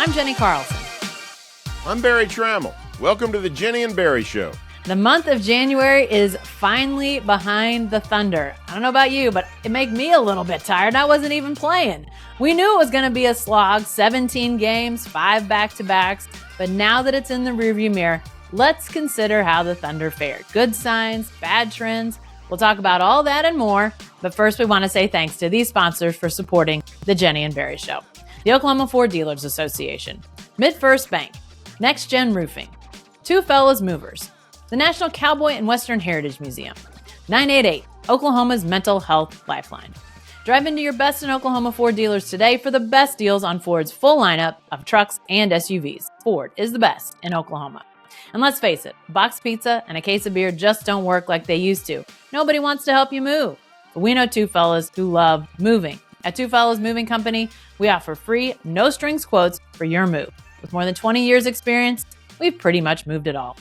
I'm Jenny Carlson. I'm Barry Trammell. Welcome to the Jenny and Barry Show. The month of January is finally behind the Thunder. I don't know about you, but it made me a little bit tired. I wasn't even playing. We knew it was going to be a slog, 17 games, 5 back-to-backs, but now that it's in the rearview mirror, let's consider how the Thunder fared. Good signs, bad trends. We'll talk about all that and more, but first we want to say thanks to these sponsors for supporting the Jenny and Barry Show. The Oklahoma Ford Dealers Association, MidFirst Bank, Next Gen Roofing, Two Fellas Movers, the National Cowboy and Western Heritage Museum, 988, Oklahoma's Mental Health Lifeline. Drive into your best in Oklahoma Ford dealers today for the best deals on Ford's full lineup of trucks and SUVs. Ford is the best in Oklahoma. And let's face it, box pizza and a case of beer just don't work like they used to. Nobody wants to help you move. But we know two fellas who love moving. At Two Fellas Moving Company, we offer free, no-strings quotes for your move. With more than 20 years experience, we've pretty much moved it all.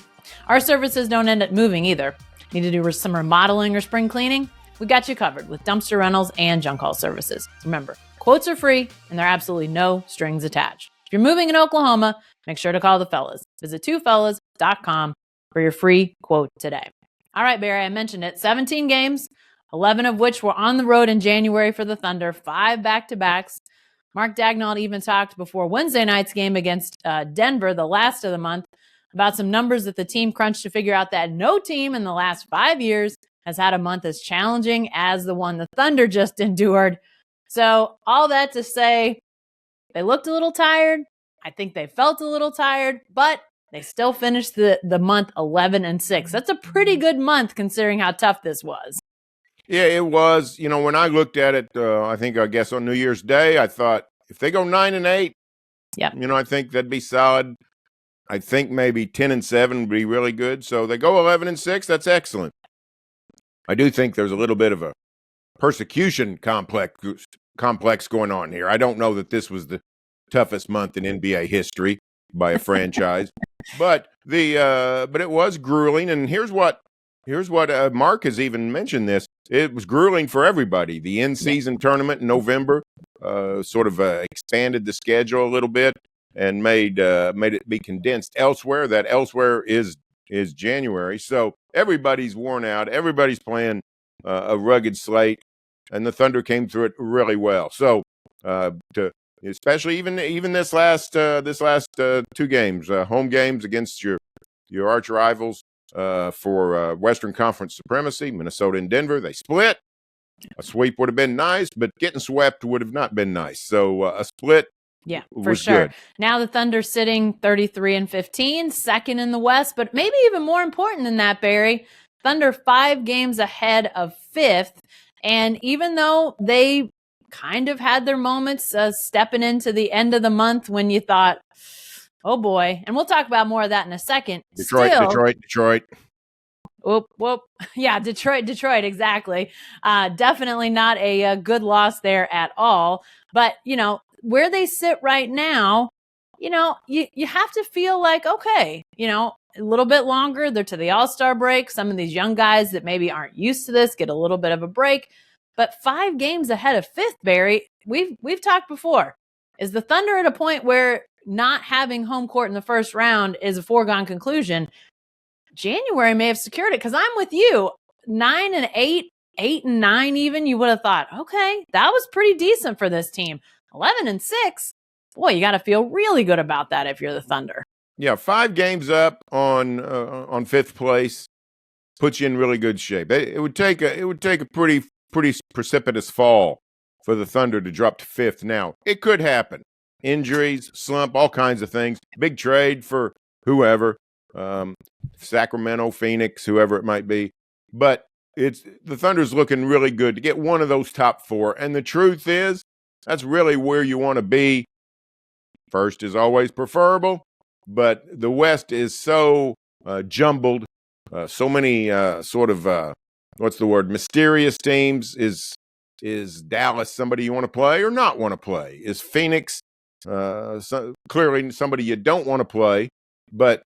Our services don't end at moving either. Need to do some remodeling or spring cleaning? We got you covered with dumpster rentals and junk haul services. Remember, quotes are free and there are absolutely no strings attached. If you're moving in Oklahoma, make sure to call the fellas. Visit twofellas.com for your free quote today. All right, Barry, I mentioned it. 17 games, 11 of which were on the road in January for the Thunder, 5 back-to-backs. Mark Daigneault even talked before Wednesday night's game against Denver, the last of the month, about some numbers that the team crunched to figure out that no team in the last 5 years has had a month as challenging as the one the Thunder just endured. So all that to say, they looked a little tired. I think they felt a little tired, but they still finished the month 11-6. That's a pretty good month considering how tough this was. Yeah, it was. You know, when I looked at it, I guess on New Year's Day, I thought if they go 9-8, I think that'd be solid. I think maybe 10-7 would be really good. So they go 11-6. That's excellent. I do think there's a little bit of a persecution complex going on here. I don't know that this was the toughest month in NBA history by a franchise, but it was grueling. And here's what Mark has even mentioned this. It was grueling for everybody. The in-season tournament in November sort of expanded the schedule a little bit and made it be condensed elsewhere. That elsewhere is January. So everybody's worn out. Everybody's playing a rugged slate, and the Thunder came through it really well. So especially even this last 2 games, home games against your arch rivals for Western Conference supremacy, Minnesota and Denver, they split. A sweep would have been nice, but getting swept would have not been nice. So a split. Yeah, for sure. Good. Now the Thunder sitting 33-15, second in the West, but maybe even more important than that, Barry, Thunder 5 games ahead of 5th. And even though they kind of had their moments stepping into the end of the month when you thought, oh boy, and we'll talk about more of that in a second. Detroit. Whoop. Yeah, Detroit, exactly. Definitely not a good loss there at all. But, where they sit right now, you have to feel like, okay, a little bit longer. They're to the All-Star break. Some of these young guys that maybe aren't used to this get a little bit of a break. But 5 games ahead of 5th, Barry, we've talked before. Is the Thunder at a point where not having home court in the first round is a foregone conclusion? January may have secured it because I'm with you. 9-8, 8-9 even, you would have thought, okay, that was pretty decent for this team. 11-6, boy, you got to feel really good about that if you're the Thunder. Yeah, 5 games up on 5th place puts you in really good shape. It would take a pretty precipitous fall for the Thunder to drop to 5th. Now, it could happen. Injuries, slump, all kinds of things. Big trade for whoever, Sacramento, Phoenix, whoever it might be. But the Thunder's looking really good to get one of those top 4. And the truth is, that's really where you want to be. First is always preferable, but the West is so jumbled, so many mysterious teams. Is Dallas somebody you want to play or not want to play? Is Phoenix clearly somebody you don't want to play? But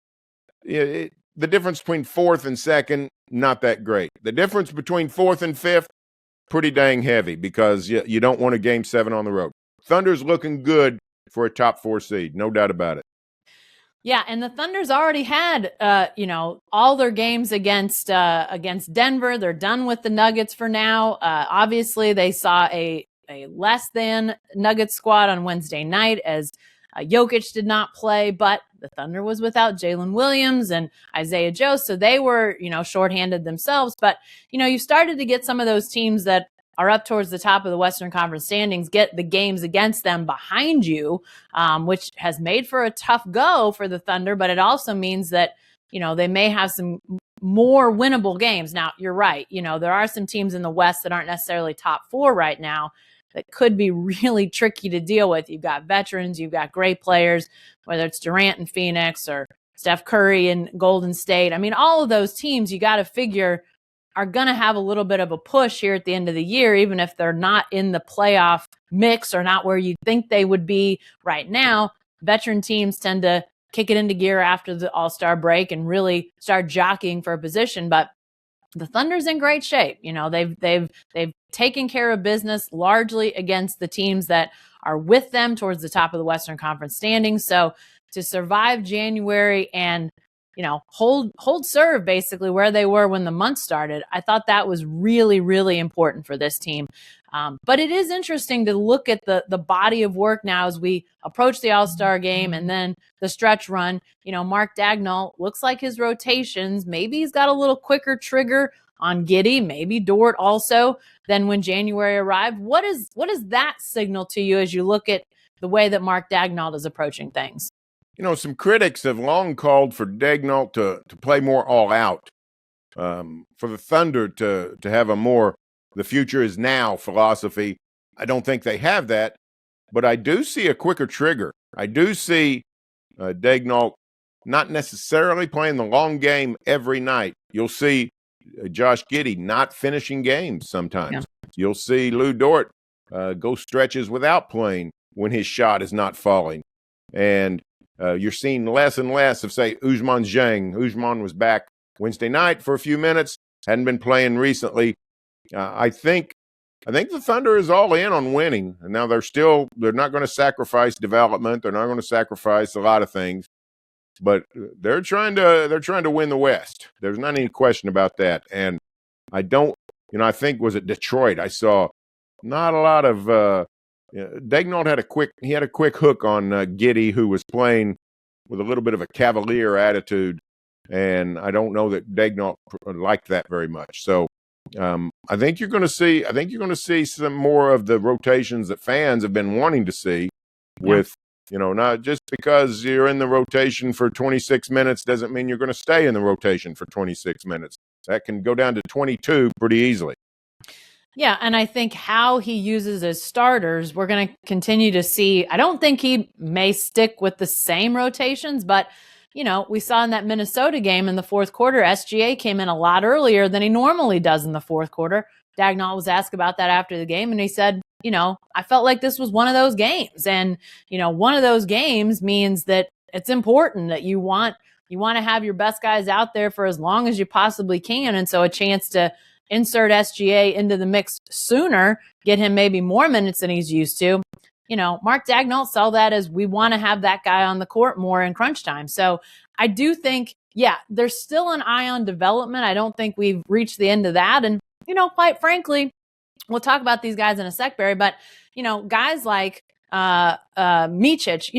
the difference between 4th and 2nd, not that great. The difference between 4th and 5th, pretty dang heavy because you don't want a Game 7 on the road. Thunder's looking good for a top 4 seed. No doubt about it. Yeah, and the Thunder's already had, all their games against Denver. They're done with the Nuggets for now. Obviously, they saw a less than Nuggets squad on Wednesday night as Jokic did not play, but the Thunder was without Jalen Williams and Isaiah Joe, so they were, shorthanded themselves. But, you started to get some of those teams that are up towards the top of the Western Conference standings, get the games against them behind you, which has made for a tough go for the Thunder, but it also means that, they may have some more winnable games. Now, you're right. There are some teams in the West that aren't necessarily top 4 right now that could be really tricky to deal with. You've got veterans, you've got great players, whether it's Durant in Phoenix or Steph Curry in Golden State. I mean, all of those teams you got to figure are going to have a little bit of a push here at the end of the year, even if they're not in the playoff mix or not where you think they would be right now. Veteran teams tend to kick it into gear after the All-Star break and really start jockeying for a position. But the Thunder's in great shape. They've taken care of business largely against the teams that are with them towards the top of the Western Conference standings. So to survive January and hold serve basically where they were when the month started, I thought that was really, really important for this team. But it is interesting to look at the body of work now as we approach the All-Star game and then the stretch run. Mark Daigneault looks like his rotations, maybe he's got a little quicker trigger on Giddey, maybe Dort also, than when January arrived. What does that signal to you as you look at the way that Mark Daigneault is approaching things? Some critics have long called for Daigneault to play more all out, for the Thunder to have a more the future is now philosophy. I don't think they have that, but I do see a quicker trigger. I do see Daigneault not necessarily playing the long game every night. You'll see Josh Giddey not finishing games sometimes. Yeah. You'll see Lou Dort go stretches without playing when his shot is not falling. And you're seeing less and less of, say, Ousmane Dieng. Ousmane was back Wednesday night for a few minutes, hadn't been playing recently. I think the Thunder is all in on winning. And now they're not going to sacrifice development. They're not going to sacrifice a lot of things. But they're trying to win the West. There's not any question about that. And I think was it Detroit? I saw not a lot of Daigneault had a quick hook on Giddey, who was playing with a little bit of a cavalier attitude, and I don't know that Daigneault liked that very much. So I think you're going to see some more of the rotations that fans have been wanting to see. With not just because you're in the rotation for 26 minutes doesn't mean you're going to stay in the rotation for 26 minutes. That can go down to 22 pretty easily. Yeah, and I think how he uses his starters, we're going to continue to see. I don't think he may stick with the same rotations, but, we saw in that Minnesota game in the fourth quarter, SGA came in a lot earlier than he normally does in the fourth quarter. Daigneault was asked about that after the game, and he said, I felt like this was one of those games. And, one of those games means that it's important that you want to have your best guys out there for as long as you possibly can. And so a chance to insert SGA into the mix sooner, get him maybe more minutes than he's used to. Mark Daigneault saw that as we want to have that guy on the court more in crunch time. So I do think, there's still an eye on development. I don't think we've reached the end of that. And, quite frankly, we'll talk about these guys in a sec, Barry, but, guys like Micic,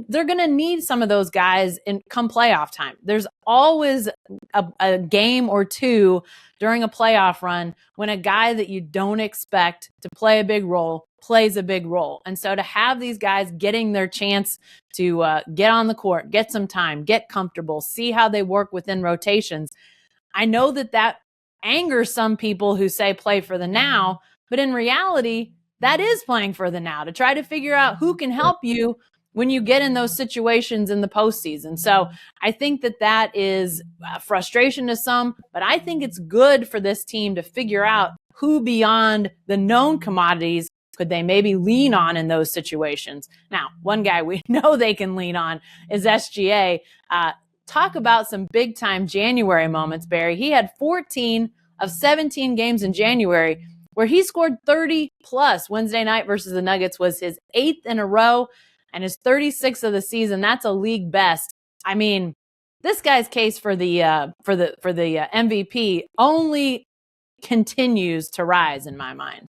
they're going to need some of those guys in come playoff time. There's always a game or two during a playoff run when a guy that you don't expect to play a big role plays a big role. And so to have these guys getting their chance to get on the court, get some time, get comfortable, see how they work within rotations. I know that angers some people who say play for the now, but in reality, that is playing for the now, to try to figure out who can help you when you get in those situations in the postseason. So I think that is frustration to some, but I think it's good for this team to figure out who beyond the known commodities could they maybe lean on in those situations. Now, one guy we know they can lean on is SGA. Talk about some big-time January moments, Barry. He had 14 of 17 games in January where he scored 30-plus. Wednesday night versus the Nuggets was his 8th in a row. and his 36th of the season. That's a league best. I mean, this guy's case for the MVP only continues to rise in my mind.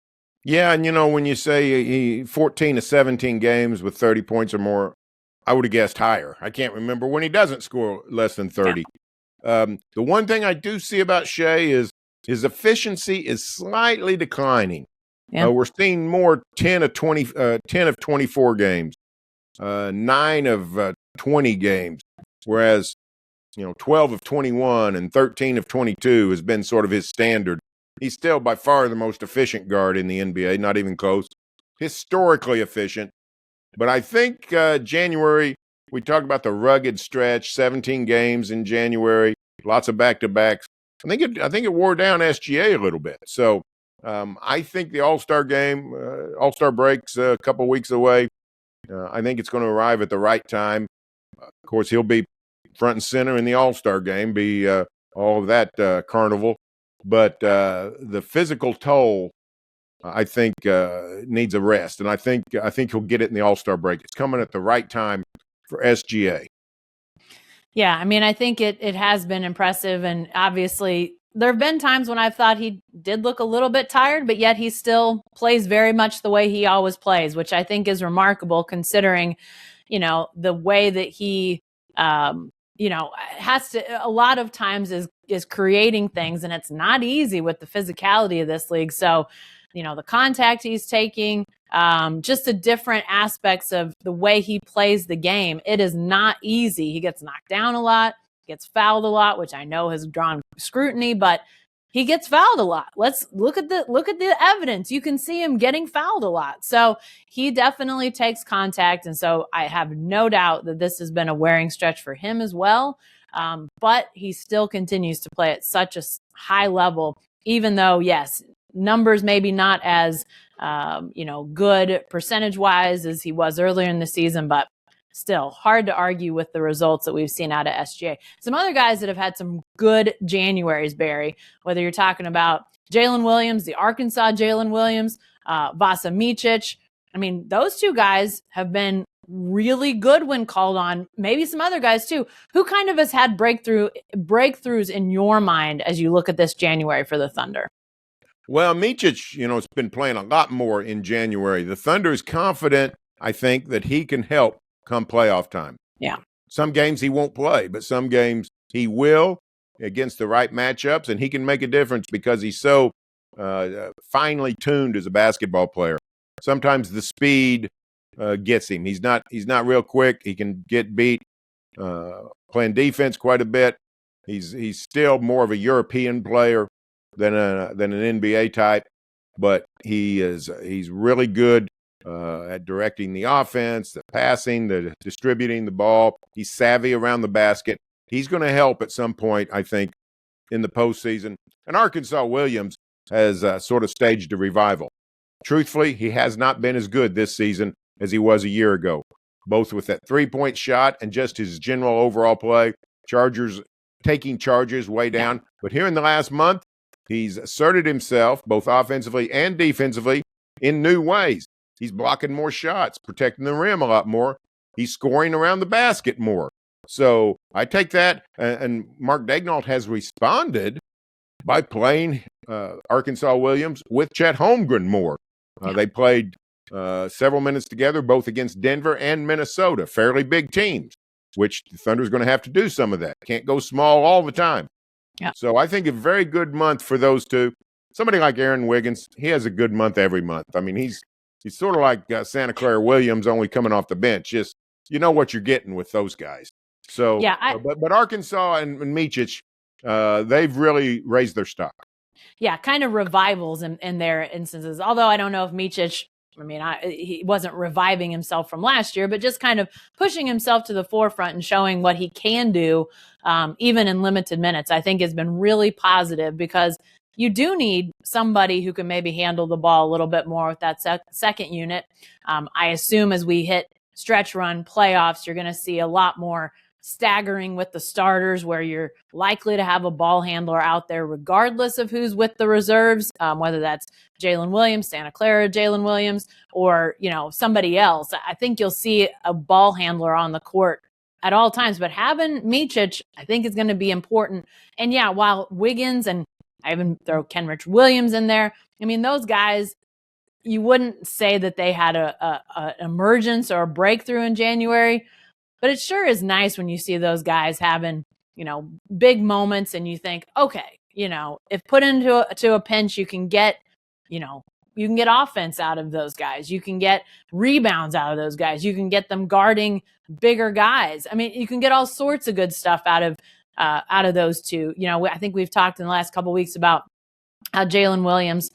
Yeah, and when you say he 14 to 17 games with 30 points or more, I would have guessed higher. I can't remember when he doesn't score less than 30. Yeah. The one thing I do see about Shai is his efficiency is slightly declining. Yeah. We're seeing more 10 of 24 games, 9 of 20 games, whereas 12 of 21 and 13 of 22 has been sort of his standard. He's still by far the most efficient guard in the NBA, not even close. Historically efficient. But I think January, we talked about the rugged stretch, 17 games in January, lots of back-to-backs. I think it wore down SGA a little bit. So I think the All-Star game, All-Star break's a couple weeks away. I think it's going to arrive at the right time. Of course, he'll be front and center in the All-Star game, be all of that carnival. But the physical toll, I think, needs a rest, and I think he'll get it in the All-Star break. It's coming at the right time for SGA. Yeah, I mean, I think it has been impressive, and obviously there have been times when I've thought he did look a little bit tired, but yet he still plays very much the way he always plays, which I think is remarkable considering, the way that he has to, a lot of times is creating things, and it's not easy with the physicality of this league. So, the contact he's taking, just the different aspects of the way he plays the game. It is not easy. He gets knocked down a lot, gets fouled a lot, which I know has drawn scrutiny, but he gets fouled a lot. Let's look at the evidence. You can see him getting fouled a lot. So he definitely takes contact. And so I have no doubt that this has been a wearing stretch for him as well. But he still continues to play at such a high level, even though, yes, numbers maybe not as, good percentage wise as he was earlier in the season, but still hard to argue with the results that we've seen out of SGA. Some other guys that have had some good Januaries, Barry, whether you're talking about Jalen Williams, the Arkansas Jalen Williams, Vasa Micic. I mean, those two guys have been really good when called on. Maybe some other guys too. Who kind of has had breakthroughs in your mind as you look at this January for the Thunder? Well, Micic, has been playing a lot more in January. The Thunder is confident, I think, that he can help come playoff time. Yeah. Some games he won't play, but some games he will against the right matchups, and he can make a difference because he's so finely tuned as a basketball player. Sometimes the speed gets him. He's not real quick. He can get beat playing defense quite a bit. He's still more of a European player than an NBA type, but he's really good at directing the offense, the passing, the distributing the ball. He's savvy around the basket. He's going to help at some point, I think, in the postseason. And Arkansas Williams has sort of staged a revival. Truthfully, he has not been as good this season as he was a year ago, both with that three-point shot and just his general overall play. Chargers taking charges way down. But here in the last month, he's asserted himself both offensively and defensively in new ways. He's blocking more shots, protecting the rim a lot more. He's scoring around the basket more. So I take that, and Mark Daigneault has responded by playing Arkansas Williams with Chet Holmgren more. They played several minutes together, both against Denver and Minnesota, fairly big teams, which the Thunder's going to have to do some of that. Can't go small all the time. Yeah. So I think a very good month for those two. Somebody like Aaron Wiggins, he has a good month every month. I mean, he's sort of like Santa Clara Williams, only coming off the bench. Just you know what you're getting with those guys. So, but Arkansas and Micic, they've really raised their stock. Yeah, kind of revivals in their instances. Although I don't know if Micic, he wasn't reviving himself from last year, but just kind of pushing himself to the forefront and showing what he can do, even in limited minutes, I think has been really positive because you do need somebody who can maybe handle the ball a little bit more with that second unit. I assume as we hit stretch run playoffs, you're going to see a lot more staggering with the starters where you're likely to have a ball handler out there regardless of who's with the reserves, whether that's Jalen Williams, Santa Clara, Jalen Williams, or, somebody else. I think you'll see a ball handler on the court at all times. But having Micic, I think, is going to be important. And yeah, while Wiggins, and I even throw Kenrich Williams in there, I mean, those guys, you wouldn't say that they had an emergence or a breakthrough in January, but it sure is nice when you see those guys having, big moments and you think, okay, if put into a pinch, you can get offense out of those guys. You can get rebounds out of those guys. You can get them guarding bigger guys. I mean, you can get all sorts of good stuff out of those two. I think we've talked in the last couple of weeks about how Jalen Williams,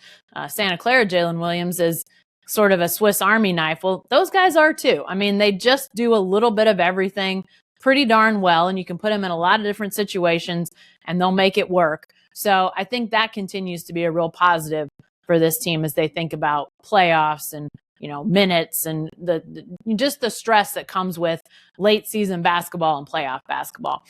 Santa Clara Jalen Williams, is sort of a Swiss Army knife. Well, those guys are too. I mean, they just do a little bit of everything pretty darn well, and you can put them in a lot of different situations and they'll make it work. So I think that continues to be a real positive for this team as they think about playoffs and, minutes and just the stress that comes with late season basketball and playoff basketball.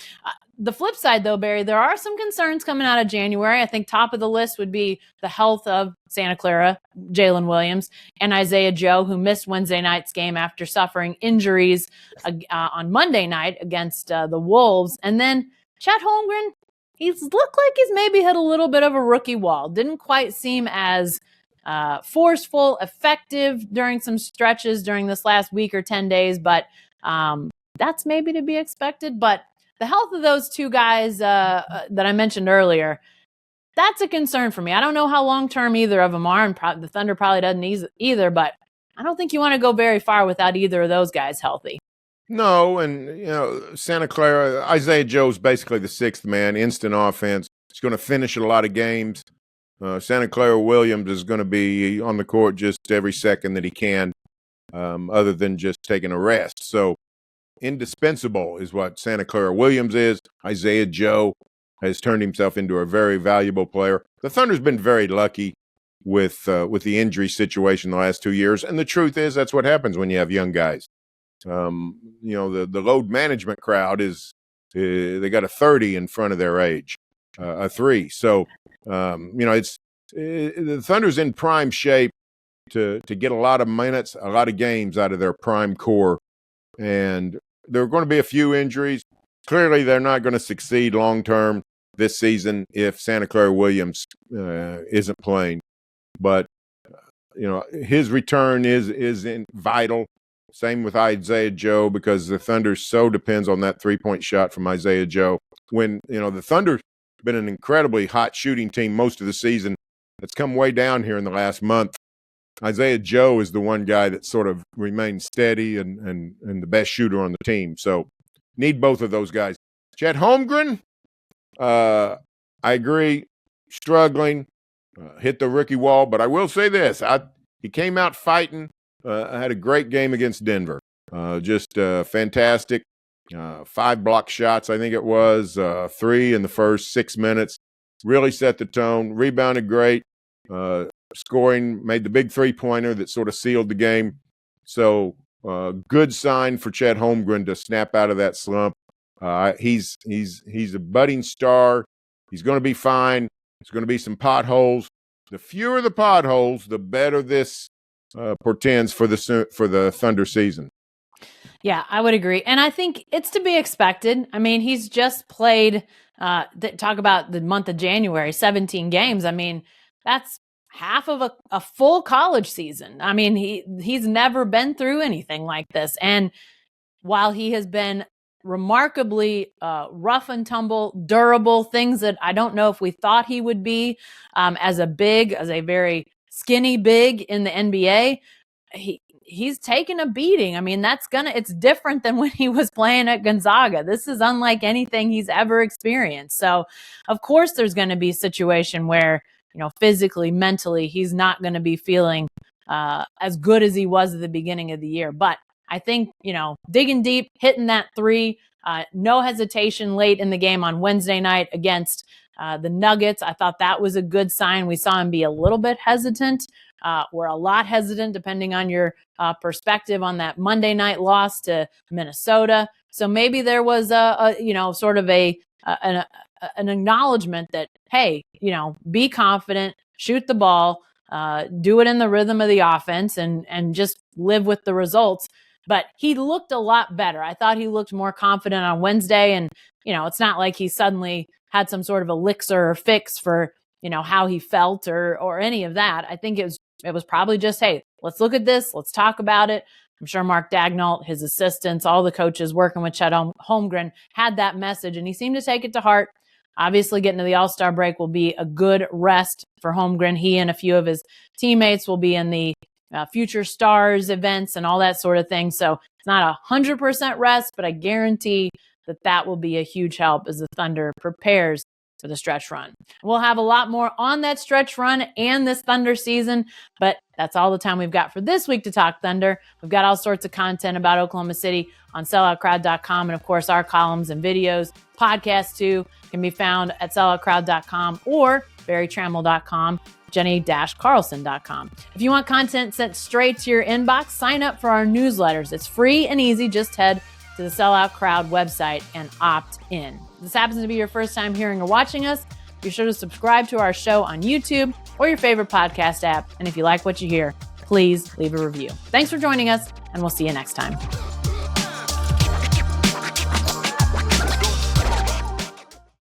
The flip side, though, Barry, there are some concerns coming out of January. I think top of the list would be the health of Santa Clara, Jalen Williams, and Isaiah Joe, who missed Wednesday night's game after suffering injuries on Monday night against the Wolves. And then Chet Holmgren, he's looked like he's maybe hit a little bit of a rookie wall. Didn't quite seem as forceful, effective during some stretches during this last week or 10 days, but that's maybe to be expected. But the health of those two guys that I mentioned earlier, that's a concern for me. I don't know how long-term either of them are, and the Thunder probably doesn't either, but I don't think you want to go very far without either of those guys healthy. No, and, Santa Clara, Isaiah Joe's basically the sixth man, instant offense. He's going to finish a lot of games. Santa Clara Williams is going to be on the court just every second that he can, other than just taking a rest. So indispensable is what Santa Clara Williams is. Isaiah Joe has turned himself into a very valuable player. The Thunder's been very lucky with the injury situation the last 2 years, and the truth is that's what happens when you have young guys. The load management crowd is they got a 30 in front of their age, a 3. So it's the Thunder's in prime shape to get a lot of minutes, a lot of games out of their prime core, and there are going to be a few injuries. Clearly, they're not going to succeed long term this season if Santa Clara Williams isn't playing. But his return is vital. Same with Isaiah Joe, because the Thunder so depends on that 3-point shot from Isaiah Joe. When the Thunder's been an incredibly hot shooting team most of the season, it's come way down here in the last month. Isaiah Joe is the one guy that sort of remains steady and the best shooter on the team. So need both of those guys. Chet Holmgren, I agree, struggling, hit the rookie wall. But I will say this, he came out fighting, had a great game against Denver. Just fantastic. 5 block shots, I think it was, 3 in the first 6 minutes. Really set the tone, rebounded great. Scoring, made the big 3-pointer that sort of sealed the game. So good sign for Chet Holmgren to snap out of that slump. He's a budding star. He's going to be fine. There's going to be some potholes. The fewer the potholes, the better this portends for the Thunder season. Yeah, I would agree. And I think it's to be expected. I mean, he's just played, talk about the month of January, 17 games. I mean, that's half of a full college season. I mean, he's never been through anything like this. And while he has been remarkably rough and tumble, durable, things that I don't know if we thought he would be as a very skinny big in the NBA, he's taken a beating. I mean, it's different than when he was playing at Gonzaga. This is unlike anything he's ever experienced. So of course there's going to be a situation where, physically, mentally, he's not going to be feeling as good as he was at the beginning of the year. But I think, digging deep, hitting that 3, no hesitation late in the game on Wednesday night against the Nuggets. I thought that was a good sign. We saw him be a little bit hesitant were a lot hesitant, depending on your perspective, on that Monday night loss to Minnesota. So maybe there was an acknowledgement that, hey, be confident, shoot the ball, do it in the rhythm of the offense, and just live with the results. But he looked a lot better. I thought he looked more confident on Wednesday. And, it's not like he suddenly had some sort of elixir or fix for, how he felt or any of that. I think it was probably just, hey, let's look at this. Let's talk about it. I'm sure Mark Daigneault, his assistants, all the coaches working with Chet Holmgren had that message, and he seemed to take it to heart. Obviously, getting to the All-Star break will be a good rest for Holmgren. He and a few of his teammates will be in the Future Stars events and all that sort of thing. So it's not 100% rest, but I guarantee that will be a huge help as the Thunder prepares for the stretch run. We'll have a lot more on that stretch run and this Thunder season, but that's all the time we've got for this week to talk Thunder. We've got all sorts of content about Oklahoma City on selloutcrowd.com, and of course our columns and videos. Podcasts too can be found at selloutcrowd.com or barrytrammell.com, jenny-carlson.com. If you want content sent straight to your inbox, sign up for our newsletters. It's free and easy. Just head to the Sellout Crowd website and opt in. If this happens to be your first time hearing or watching us, be sure to subscribe to our show on YouTube or your favorite podcast app. And if you like what you hear, please leave a review. Thanks for joining us, and we'll see you next time.